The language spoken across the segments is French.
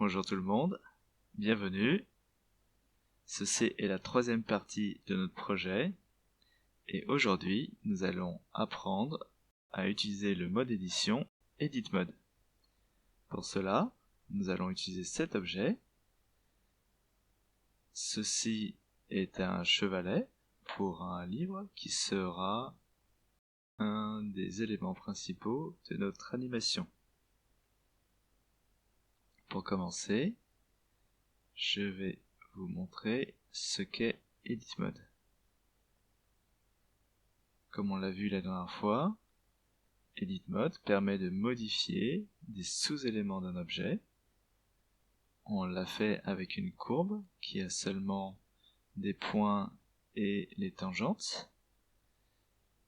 Bonjour tout le monde, bienvenue. Ceci est la troisième partie de notre projet et aujourd'hui nous allons apprendre à utiliser le mode édition Edit Mode. Pour cela, nous allons utiliser cet objet. Ceci est un chevalet pour un livre qui sera un des éléments principaux de notre animation. Pour commencer, je vais vous montrer ce qu'est Edit Mode. Comme on l'a vu la dernière fois, Edit Mode permet de modifier des sous-éléments d'un objet. On l'a fait avec une courbe qui a seulement des points et les tangentes.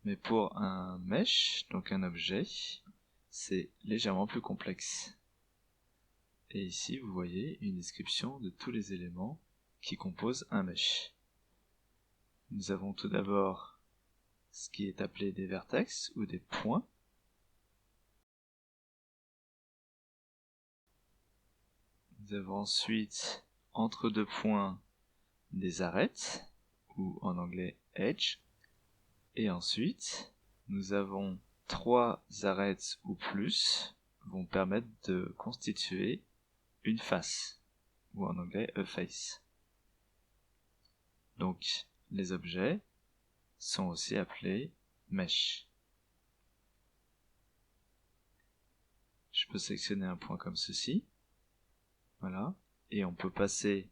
Mais pour un mesh, donc un objet, c'est légèrement plus complexe. Et ici, vous voyez une description de tous les éléments qui composent un mesh. Nous avons tout d'abord ce qui est appelé des vertex ou des points. Nous avons ensuite, entre deux points, des arêtes, ou en anglais edge. Et ensuite, nous avons trois arêtes ou plus vont permettre de constituer une face, ou en anglais a face. Donc, les objets sont aussi appelés mesh. Je peux sélectionner un point comme ceci. Voilà. Et on peut passer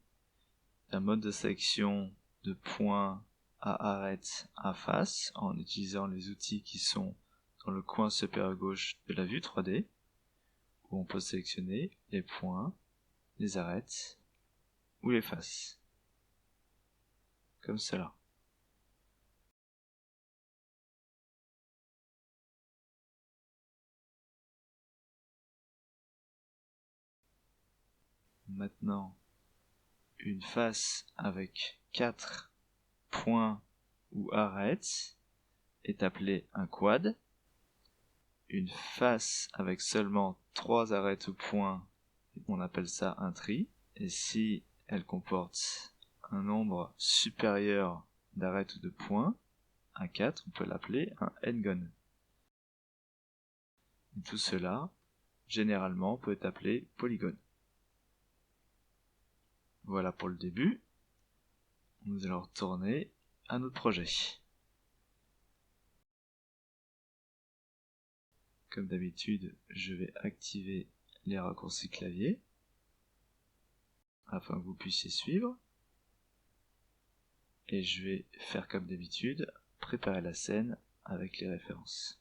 d'un mode de sélection de point à arête à face en utilisant les outils qui sont dans le coin supérieur gauche de la vue 3D, où on peut sélectionner les points, les arêtes ou les faces. Comme cela. Maintenant, une face avec 4 points ou arêtes est appelée un quad. Une face avec seulement 3 arêtes ou points, on appelle ça un tri. Et si elle comporte un nombre supérieur d'arêtes ou de points, un 4, on peut l'appeler un n-gon. Et tout cela, généralement, peut être appelé polygone. Voilà pour le début. Nous allons retourner à notre projet. Comme d'habitude, je vais activer les raccourcis clavier afin que vous puissiez suivre. Et je vais faire comme d'habitude, préparer la scène avec les références.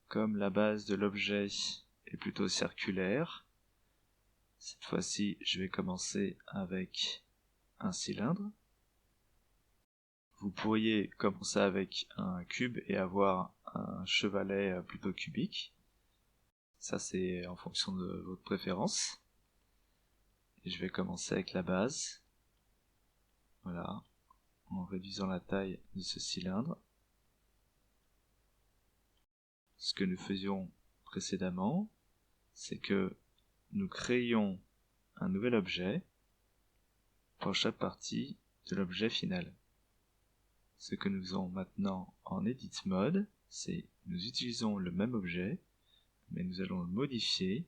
Comme la base de l'objet est plutôt circulaire, cette fois-ci je vais commencer avec un cylindre. Vous pourriez commencer avec un cube et avoir un chevalet plutôt cubique. Ça c'est en fonction de votre préférence. Et je vais commencer avec la base. Voilà, en réduisant la taille de ce cylindre. Ce que nous faisions précédemment, c'est que nous créions un nouvel objet pour chaque partie de l'objet final. Ce que nous faisons maintenant en Edit Mode, c'est nous utilisons le même objet, mais nous allons le modifier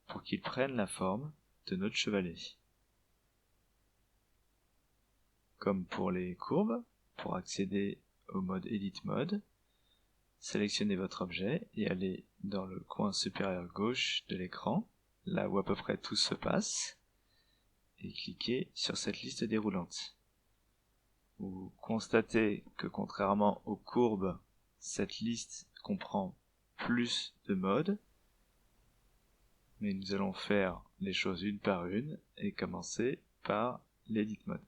pour qu'il prenne la forme de notre chevalet. Comme pour les courbes, pour accéder au mode Edit Mode, sélectionnez votre objet et allez dans le coin supérieur gauche de l'écran, là où à peu près tout se passe, et cliquez sur cette liste déroulante. Vous constatez que contrairement aux courbes, cette liste comprend plus de modes, mais nous allons faire les choses une par une et commencer par l'Edit Mode.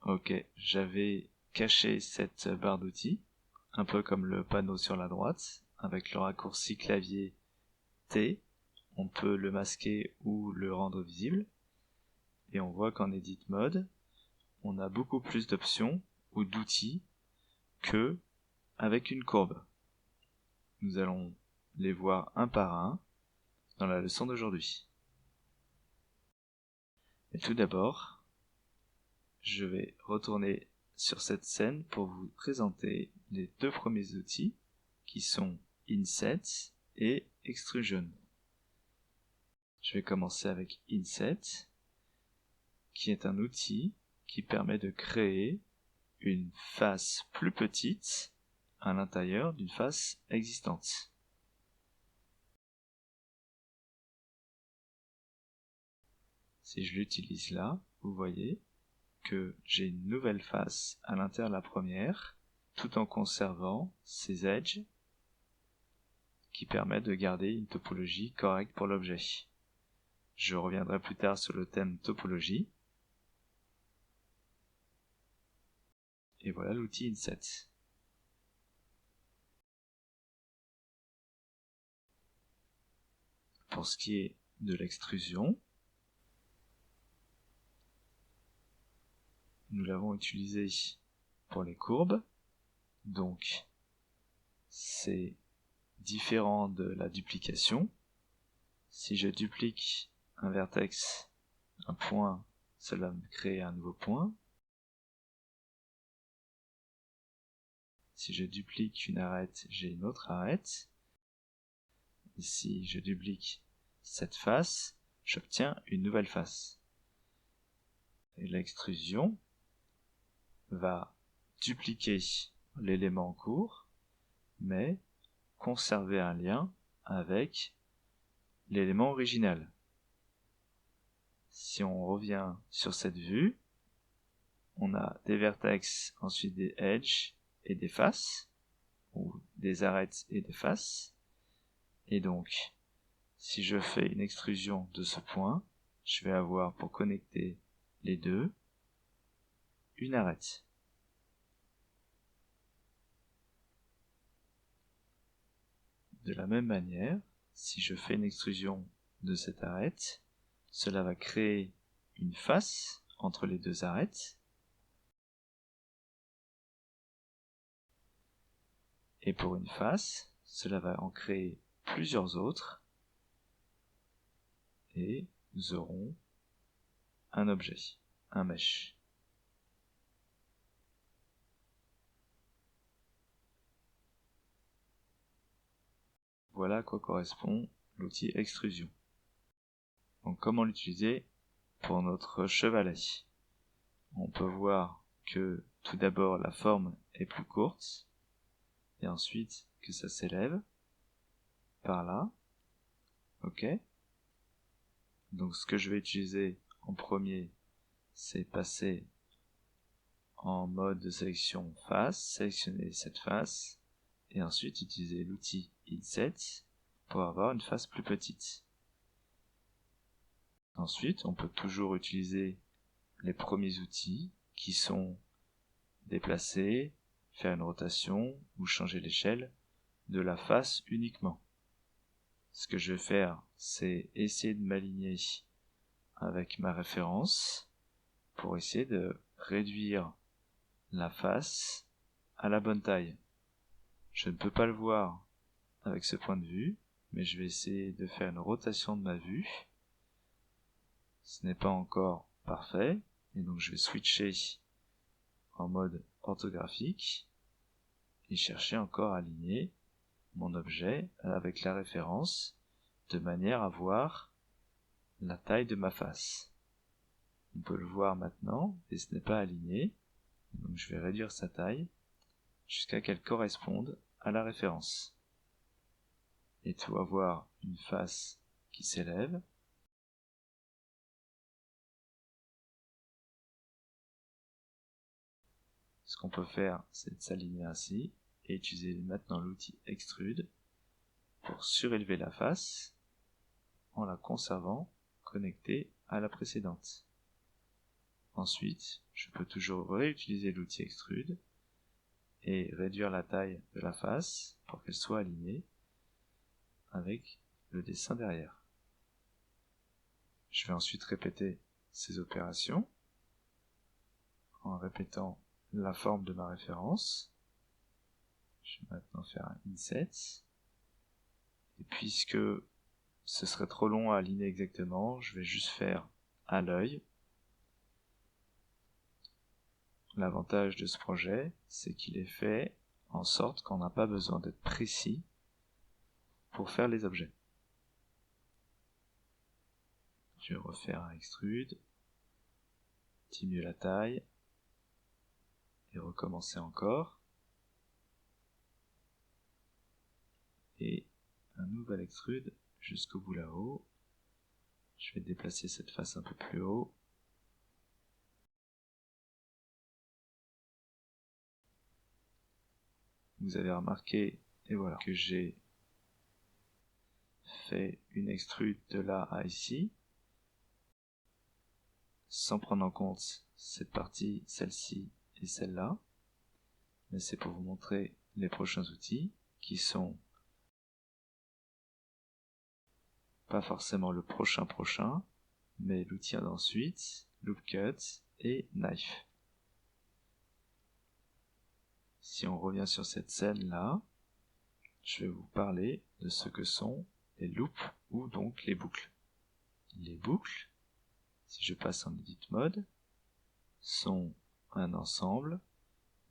Ok, j'avais caché cette barre d'outils, un peu comme le panneau sur la droite, avec le raccourci clavier T, on peut le masquer ou le rendre visible, et on voit qu'en Edit Mode, on a beaucoup plus d'options ou d'outils que avec une courbe. Nous allons les voir un par un dans la leçon d'aujourd'hui. Mais tout d'abord, je vais retourner sur cette scène pour vous présenter les deux premiers outils qui sont Inset et Extrusion. Je vais commencer avec Inset, qui est un outil qui permet de créer une face plus petite à l'intérieur d'une face existante. Si je l'utilise là, vous voyez que j'ai une nouvelle face à l'intérieur de la première, tout en conservant ces edges qui permettent de garder une topologie correcte pour l'objet. Je reviendrai plus tard sur le thème topologie. Et voilà l'outil Inset. Pour ce qui est de l'extrusion, nous l'avons utilisé pour les courbes, donc c'est différent de la duplication. Si je duplique un vertex, un point, cela me crée un nouveau point. Si je duplique une arête, j'ai une autre arête. Et si je duplique cette face, j'obtiens une nouvelle face. Et l'extrusion va dupliquer l'élément en cours, mais conserver un lien avec l'élément original. Si on revient sur cette vue, on a des vertex, ensuite des edges et des faces, ou des arêtes et des faces. Et donc, si je fais une extrusion de ce point, je vais avoir pour connecter les deux une arête. De la même manière, si je fais une extrusion de cette arête, cela va créer une face entre les deux arêtes. Et pour une face, cela va en créer plusieurs autres. Et nous aurons un objet, un mesh. Voilà à quoi correspond l'outil extrusion. Donc comment l'utiliser pour notre chevalet? On peut voir que tout d'abord la forme est plus courte, et ensuite que ça s'élève par là. Ok. Donc ce que je vais utiliser en premier, c'est passer en mode de sélection face, sélectionner cette face, et ensuite utiliser l'outil Inset pour avoir une face plus petite. Ensuite, on peut toujours utiliser les premiers outils qui sont déplacer, faire une rotation ou changer l'échelle de la face uniquement. Ce que je vais faire, c'est essayer de m'aligner avec ma référence pour essayer de réduire la face à la bonne taille. Je ne peux pas le voir avec ce point de vue, mais je vais essayer de faire une rotation de ma vue. Ce n'est pas encore parfait, et donc je vais switcher en mode orthographique et chercher encore à aligner mon objet avec la référence de manière à voir la taille de ma face. On peut le voir maintenant et ce n'est pas aligné, donc je vais réduire sa taille jusqu'à qu'elle corresponde à la référence. Et tu vas voir une face qui s'élève. Ce qu'on peut faire, c'est de s'aligner ainsi et utiliser maintenant l'outil Extrude pour surélever la face en la conservant connectée à la précédente. Ensuite, je peux toujours réutiliser l'outil Extrude et réduire la taille de la face pour qu'elle soit alignée avec le dessin derrière. Je vais ensuite répéter ces opérations en répétant la forme de ma référence. Je vais maintenant faire un inset. Et puisque ce serait trop long à aligner exactement, je vais juste faire à l'œil. L'avantage de ce projet, c'est qu'il est fait en sorte qu'on n'a pas besoin d'être précis pour faire les objets. Je vais refaire un extrude, diminuer la taille, et recommencer encore. Et un nouvel extrude jusqu'au bout là-haut. Je vais déplacer cette face un peu plus haut. Vous avez remarqué, et voilà, que j'ai fait une extrude de là à ici, sans prendre en compte cette partie, celle-ci et celle-là. Mais c'est pour vous montrer les prochains outils, qui sont pas forcément le prochain, mais l'outil d'ensuite, Loop Cut et Knife. Si on revient sur cette scène-là, je vais vous parler de ce que sont les loops, ou donc les boucles. Les boucles, si je passe en Edit Mode, sont un ensemble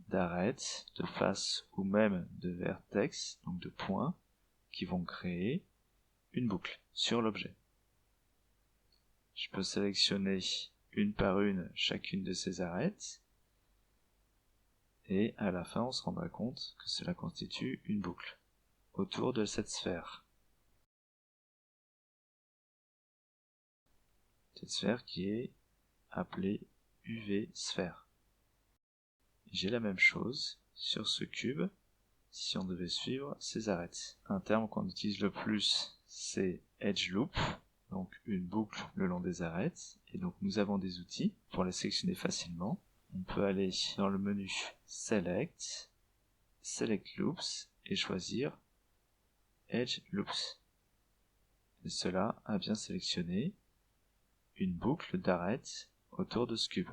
d'arêtes, de faces ou même de vertex, donc de points, qui vont créer une boucle sur l'objet. Je peux sélectionner une par une chacune de ces arêtes, et à la fin on se rendra compte que cela constitue une boucle autour de cette sphère. Cette sphère qui est appelée UV sphère. J'ai la même chose sur ce cube si on devait suivre ces arêtes. Un terme qu'on utilise le plus, c'est Edge Loop, donc une boucle le long des arêtes, et donc nous avons des outils pour les sélectionner facilement. On peut aller dans le menu Select, Select Loops, et choisir Edge Loops. Et cela a bien sélectionné une boucle d'arêtes autour de ce cube.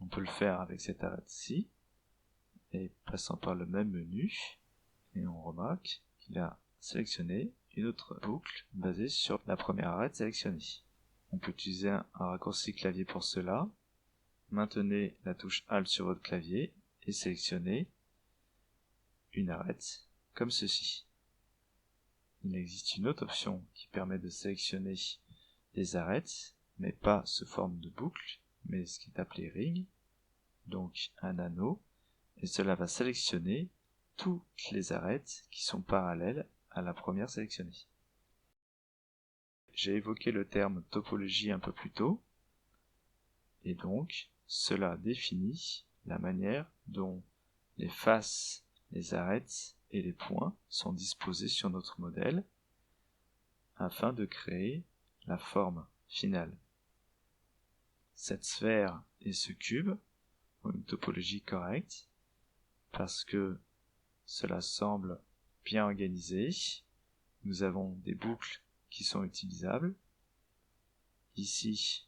On peut le faire avec cette arête-ci, et passant par le même menu, et on remarque qu'il a sélectionné une autre boucle basée sur la première arête sélectionnée. On peut utiliser un raccourci clavier pour cela. Maintenez la touche Alt sur votre clavier et sélectionnez une arête comme ceci. Il existe une autre option qui permet de sélectionner des arêtes, mais pas sous forme de boucle, mais ce qui est appelé ring, donc un anneau, et cela va sélectionner toutes les arêtes qui sont parallèles à la première sélectionnée. J'ai évoqué le terme topologie un peu plus tôt, et donc cela définit la manière dont les faces, les arêtes et les points sont disposés sur notre modèle afin de créer la forme finale. Cette sphère et ce cube ont une topologie correcte parce que cela semble bien organisé. Nous avons des boucles qui sont utilisables. Ici,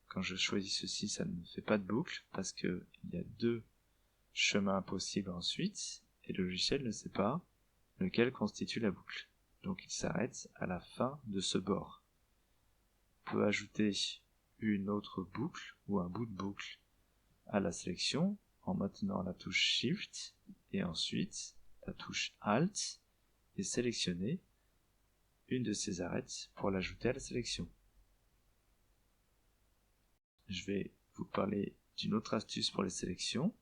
quand je choisis ceci, ça ne fait pas de boucle parce qu'il y a deux chemins possibles ensuite et le logiciel ne sait pas lequel constitue la boucle. Donc il s'arrête à la fin de ce bord. On peut ajouter une autre boucle ou un bout de boucle à la sélection en maintenant la touche Shift et ensuite la touche Alt et sélectionner une de ces arêtes pour l'ajouter à la sélection. Je vais vous parler d'une autre astuce pour les sélections.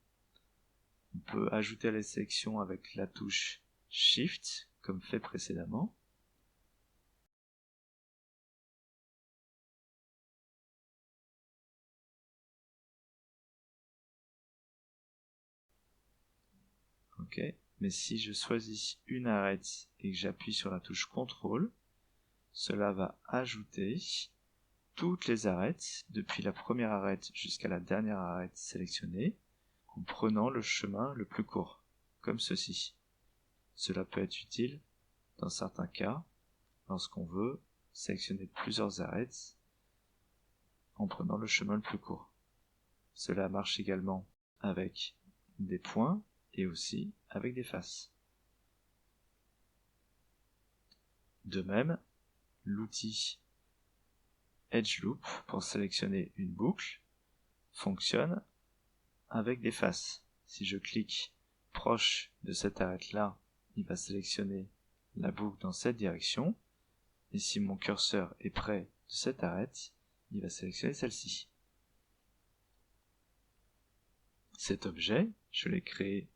On peut ajouter à la sélection avec la touche Shift, comme fait précédemment. Ok, mais si je choisis une arête et que j'appuie sur la touche CTRL, cela va ajouter toutes les arêtes, depuis la première arête jusqu'à la dernière arête sélectionnée, en prenant le chemin le plus court, comme ceci. Cela peut être utile dans certains cas, lorsqu'on veut sélectionner plusieurs arêtes en prenant le chemin le plus court. Cela marche également avec des points et aussi avec des faces. De même, l'outil Edge Loop pour sélectionner une boucle fonctionne avec des faces. Si je clique proche de cette arête-là, il va sélectionner la boucle dans cette direction, et si mon curseur est près de cette arête, il va sélectionner celle-ci. Cet objet, je l'ai créé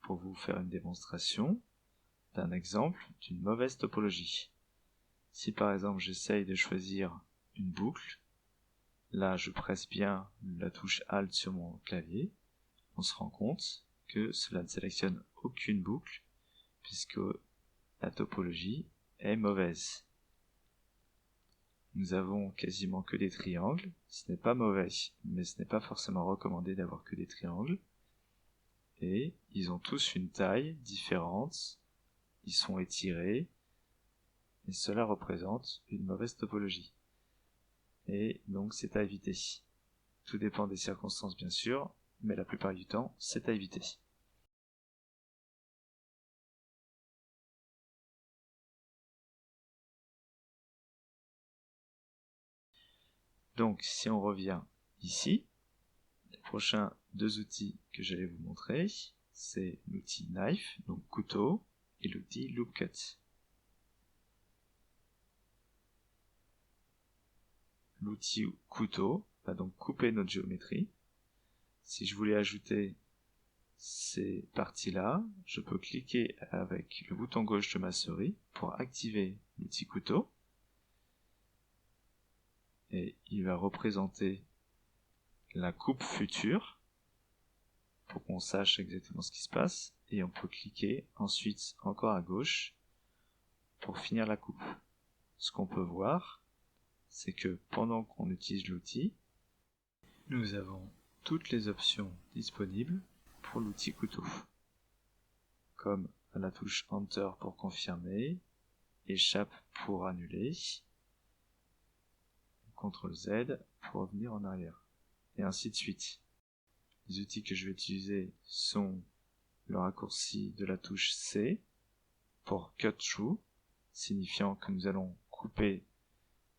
pour vous faire une démonstration d'un exemple d'une mauvaise topologie. Si par exemple j'essaye de choisir une boucle, là je presse bien la touche Alt sur mon clavier, on se rend compte que cela ne sélectionne aucune boucle puisque la topologie est mauvaise. Nous avons quasiment que des triangles, ce n'est pas mauvais, mais ce n'est pas forcément recommandé d'avoir que des triangles. Et ils ont tous une taille différente, ils sont étirés, et cela représente une mauvaise topologie. Et donc c'est à éviter. Tout dépend des circonstances bien sûr, mais la plupart du temps, c'est à éviter. Donc si on revient ici, les prochains deux outils que j'allais vous montrer, c'est l'outil Knife, donc couteau, et l'outil Loop Cut. L'outil couteau va donc couper notre géométrie. Si je voulais ajouter ces parties-là, je peux cliquer avec le bouton gauche de ma souris pour activer l'outil couteau. Et il va représenter la coupe future pour qu'on sache exactement ce qui se passe. Et on peut cliquer ensuite encore à gauche pour finir la coupe. Ce qu'on peut voir, c'est que pendant qu'on utilise l'outil, nous avons toutes les options disponibles pour l'outil couteau, comme la touche Enter pour confirmer, Échappe pour annuler, CTRL Z pour revenir en arrière, et ainsi de suite. Les outils que je vais utiliser sont le raccourci de la touche C pour Cut Through, signifiant que nous allons couper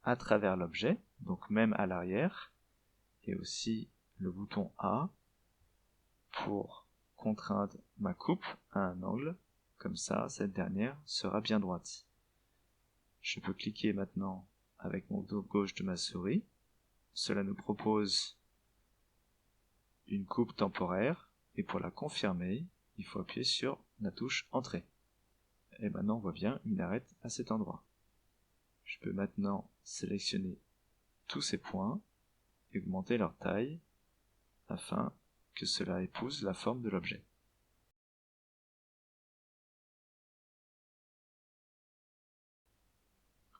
à travers l'objet, donc même à l'arrière, et aussi le bouton A pour contraindre ma coupe à un angle, comme ça cette dernière sera bien droite. Je peux cliquer maintenant avec mon dos gauche de ma souris, cela nous propose une coupe temporaire, et pour la confirmer, il faut appuyer sur la touche Entrée. Et maintenant on voit bien une arête à cet endroit. Je peux maintenant sélectionner tous ces points et augmenter leur taille afin que cela épouse la forme de l'objet.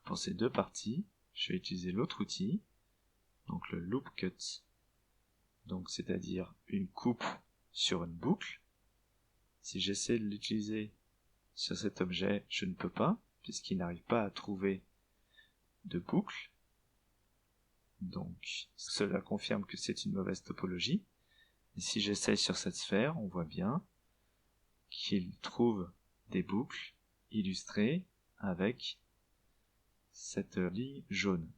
Pour ces deux parties, je vais utiliser l'autre outil, donc le Loop Cut, donc c'est-à-dire une coupe sur une boucle. Si j'essaie de l'utiliser sur cet objet, je ne peux pas, puisqu'il n'arrive pas à trouver de boucle. Donc cela confirme que c'est une mauvaise topologie. Et si j'essaye sur cette sphère, on voit bien qu'il trouve des boucles illustrées avec cette ligne jaune.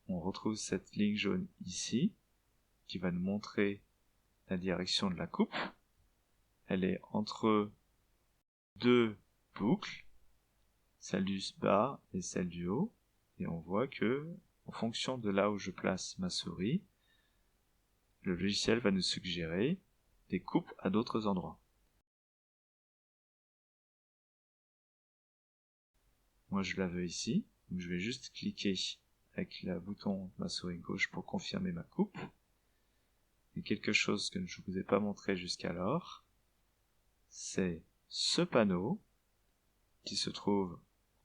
On retrouve cette ligne jaune ici, qui va nous montrer la direction de la coupe. Elle est entre deux boucles, celle du bas et celle du haut, et on voit que, en fonction de là où je place ma souris, le logiciel va nous suggérer des coupes à d'autres endroits. Moi je la veux ici, donc je vais juste cliquer avec le bouton de ma souris gauche pour confirmer ma coupe. Et quelque chose que je ne vous ai pas montré jusqu'alors, c'est ce panneau qui se trouve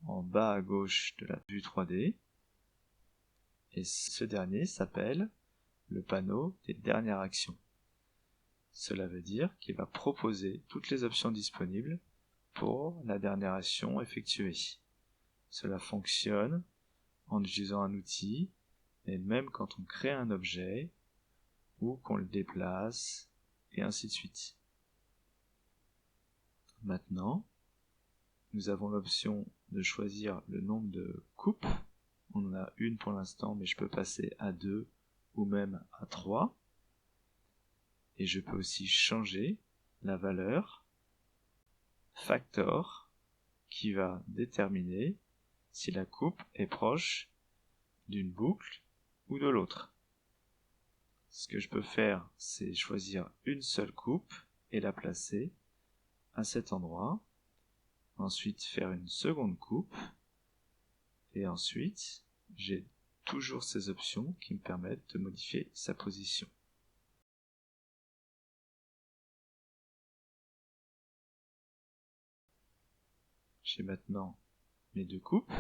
en bas à gauche de la vue 3D. Et ce dernier s'appelle le panneau des dernières actions. Cela veut dire qu'il va proposer toutes les options disponibles pour la dernière action effectuée. Cela fonctionne en utilisant un outil et même quand on crée un objet ou qu'on le déplace, et ainsi de suite. Maintenant, nous avons l'option de choisir le nombre de coupes. On en a une pour l'instant, mais je peux passer à 2 ou même à 3. Et je peux aussi changer la valeur factor qui va déterminer si la coupe est proche d'une boucle ou de l'autre. Ce que je peux faire, c'est choisir une seule coupe et la placer à cet endroit. Ensuite, faire une seconde coupe. Et ensuite, j'ai toujours ces options qui me permettent de modifier sa position. J'ai maintenant mes deux coupes.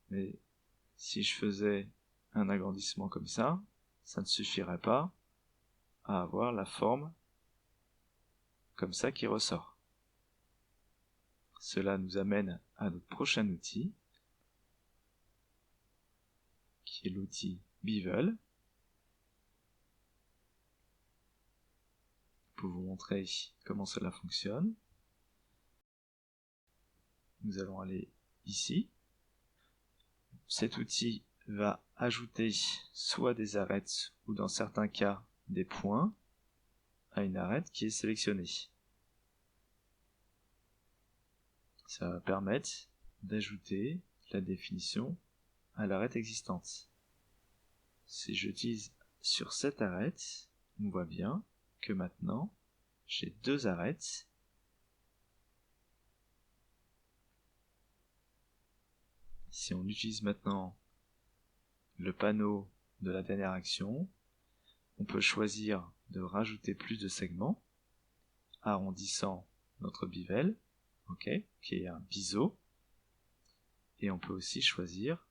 Mais si je faisais un agrandissement comme ça ne suffirait pas à avoir la forme comme ça qui ressort. Cela nous amène à notre prochain outil, qui est l'outil Bevel. Pour vous montrer comment cela fonctionne, nous allons aller ici. Cet outil va ajouter soit des arêtes ou dans certains cas des points à une arête qui est sélectionnée. Ça va permettre d'ajouter la définition à l'arête existante. Si j'utilise sur cette arête, on voit bien que maintenant j'ai deux arêtes. Si on utilise maintenant le panneau de la dernière action, on peut choisir de rajouter plus de segments, arrondissant notre bevel, qui est un biseau, et on peut aussi choisir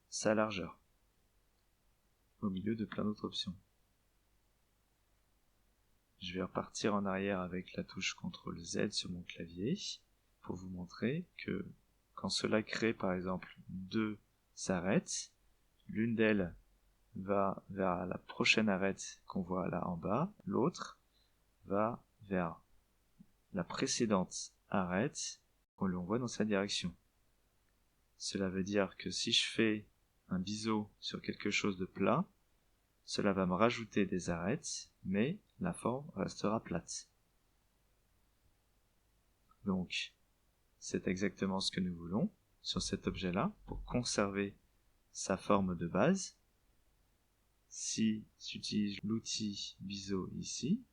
sa largeur, au milieu de plein d'autres options. Je vais repartir en arrière avec la touche CTRL Z sur mon clavier, pour vous montrer que quand cela crée par exemple deux arêtes, l'une d'elles va vers la prochaine arête qu'on voit là en bas, l'autre va vers la précédente arête qu'on voit dans sa direction. Cela veut dire que si je fais un biseau sur quelque chose de plat, cela va me rajouter des arêtes, mais la forme restera plate. Donc, c'est exactement ce que nous voulons sur cet objet-là pour conserver sa forme de base. Si j'utilise l'outil biseau ici,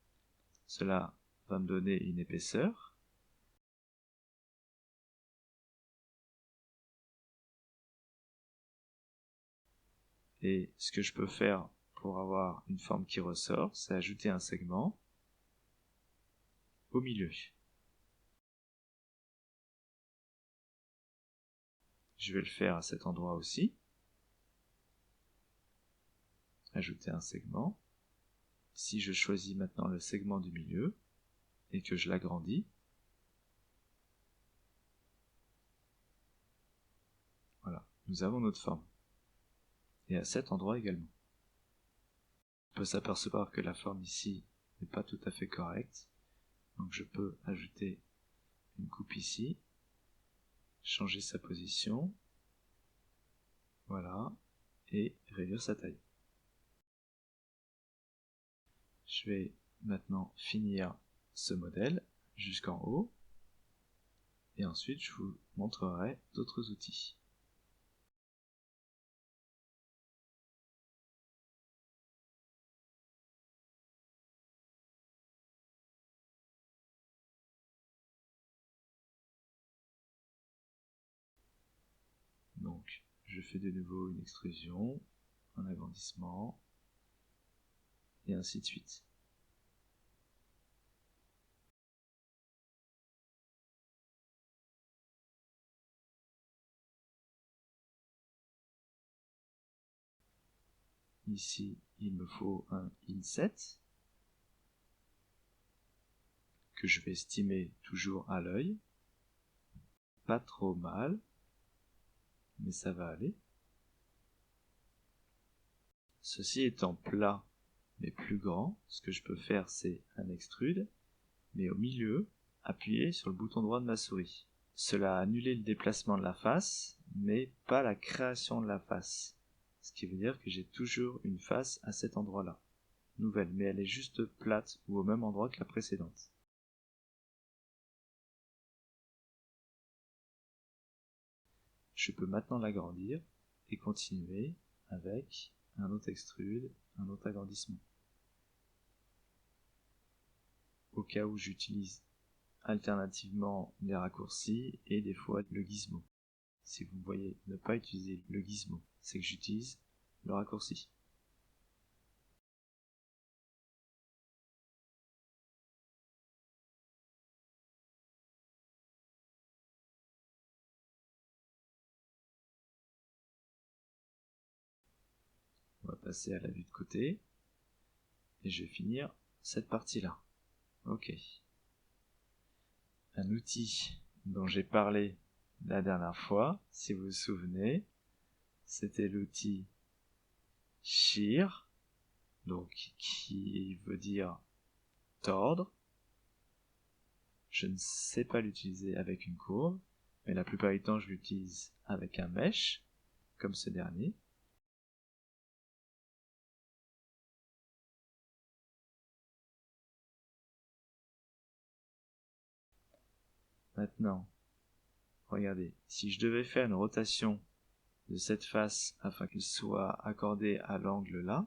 cela va me donner une épaisseur. Et ce que je peux faire pour avoir une forme qui ressort, c'est ajouter un segment au milieu. Je vais le faire à cet endroit aussi. Ajouter un segment. Si je choisis maintenant le segment du milieu et que je l'agrandis, voilà, nous avons notre forme. Et à cet endroit également. On peut s'apercevoir que la forme ici n'est pas tout à fait correcte, donc je peux ajouter une coupe ici, changer sa position, voilà, et réduire sa taille. Je vais maintenant finir ce modèle jusqu'en haut, et ensuite je vous montrerai d'autres outils. Donc, je fais de nouveau une extrusion, un agrandissement, et ainsi de suite. Ici, il me faut un inset, que je vais estimer toujours à l'œil. Pas trop mal, mais ça va aller. Ceci étant plat mais plus grand, ce que je peux faire c'est un extrude, mais au milieu, appuyer sur le bouton droit de ma souris. Cela a annulé le déplacement de la face, mais pas la création de la face. Ce qui veut dire que j'ai toujours une face à cet endroit-là. Nouvelle, mais elle est juste plate ou au même endroit que la précédente. Je peux maintenant l'agrandir et continuer avec un autre extrude, un autre agrandissement. Au cas où j'utilise alternativement les raccourcis et des fois le gizmo. Si vous voyez ne pas utiliser le gizmo, c'est que j'utilise le raccourci. On va passer à la vue de côté et je vais finir cette partie-là. Ok. Un outil dont j'ai parlé la dernière fois, si vous vous souvenez, c'était l'outil shear, donc qui veut dire tordre. Je ne sais pas l'utiliser avec une courbe, mais la plupart du temps je l'utilise avec un mesh, comme ce dernier. Maintenant, regardez, si je devais faire une rotation de cette face afin qu'elle soit accordée à l'angle là,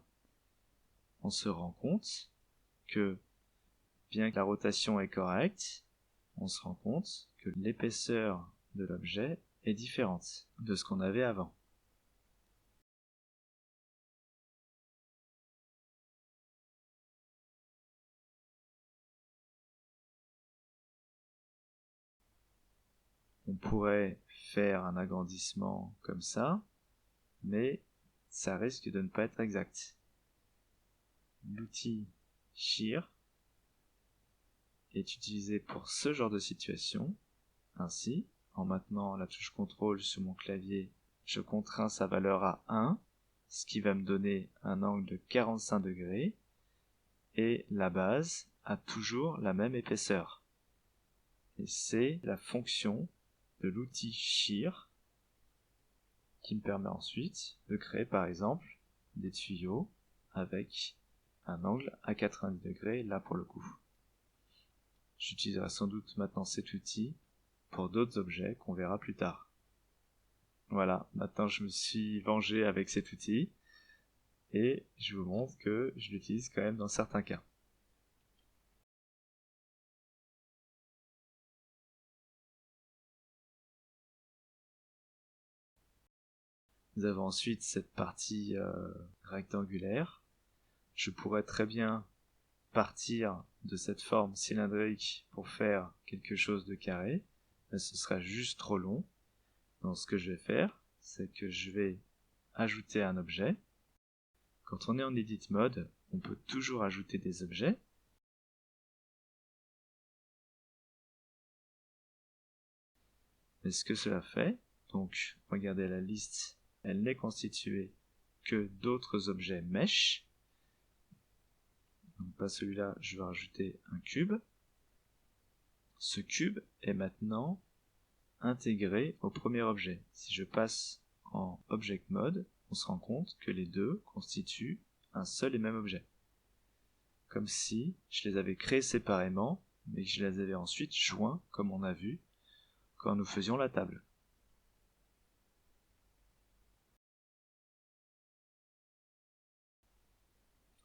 on se rend compte que, bien que la rotation est correcte, on se rend compte que l'épaisseur de l'objet est différente de ce qu'on avait avant. On pourrait faire un agrandissement comme ça, mais ça risque de ne pas être exact. L'outil shear est utilisé pour ce genre de situation. Ainsi, en maintenant la touche contrôle sur mon clavier, je contrains sa valeur à 1, ce qui va me donner un angle de 45 degrés, et la base a toujours la même épaisseur. Et c'est la fonction de l'outil shear qui me permet ensuite de créer par exemple des tuyaux avec un angle à 90 degrés là pour le coup. J'utiliserai sans doute maintenant cet outil pour d'autres objets qu'on verra plus tard. Voilà, maintenant je me suis vengé avec cet outil et je vous montre que je l'utilise quand même dans certains cas. Nous avons ensuite cette partie rectangulaire. Je pourrais très bien partir de cette forme cylindrique pour faire quelque chose de carré, mais ce sera juste trop long. Donc ce que je vais faire, c'est que je vais ajouter un objet. Quand on est en edit mode, on peut toujours ajouter des objets. Mais ce que cela fait, donc regardez la liste, elle n'est constituée que d'autres objets mesh. Donc pas celui-là, je vais rajouter un cube. Ce cube est maintenant intégré au premier objet. Si je passe en Object Mode, on se rend compte que les deux constituent un seul et même objet. Comme si je les avais créés séparément, mais que je les avais ensuite joints, comme on a vu quand nous faisions la table.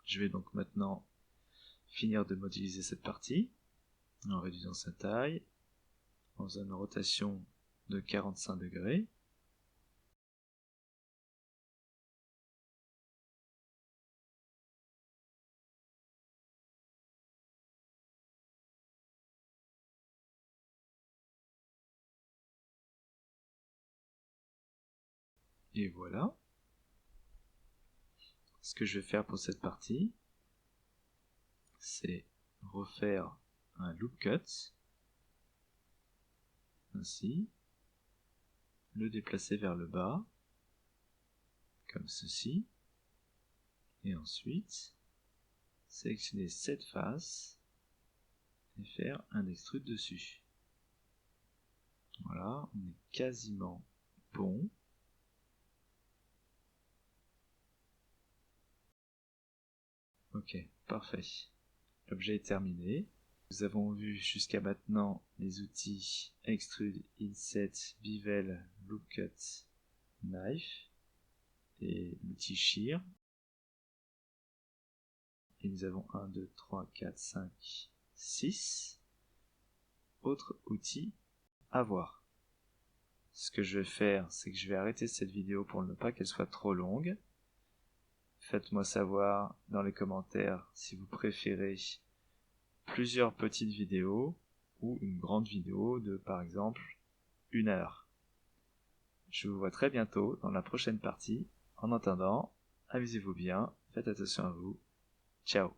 Je vais donc maintenant finir de modéliser cette partie en réduisant sa taille, en faisant une rotation de 45 degrés. Et voilà. Ce que je vais faire pour cette partie, c'est refaire un loop cut, ainsi, le déplacer vers le bas, comme ceci, Et ensuite, sélectionner cette face et faire un extrude dessus. Voilà, on est quasiment bon. Ok, parfait. L'objet est terminé. Nous avons vu jusqu'à maintenant les outils Extrude, Inset, Bevel, Loop Cut, Knife et l'outil Shear. Et nous avons 1, 2, 3, 4, 5, 6 autres outils à voir. Ce que je vais faire, c'est que je vais arrêter cette vidéo pour ne pas qu'elle soit trop longue. Faites-moi savoir dans les commentaires si vous préférez plusieurs petites vidéos ou une grande vidéo de par exemple 1 heure. Je vous vois très bientôt dans la prochaine partie. En attendant, amusez-vous bien, faites attention à vous. Ciao.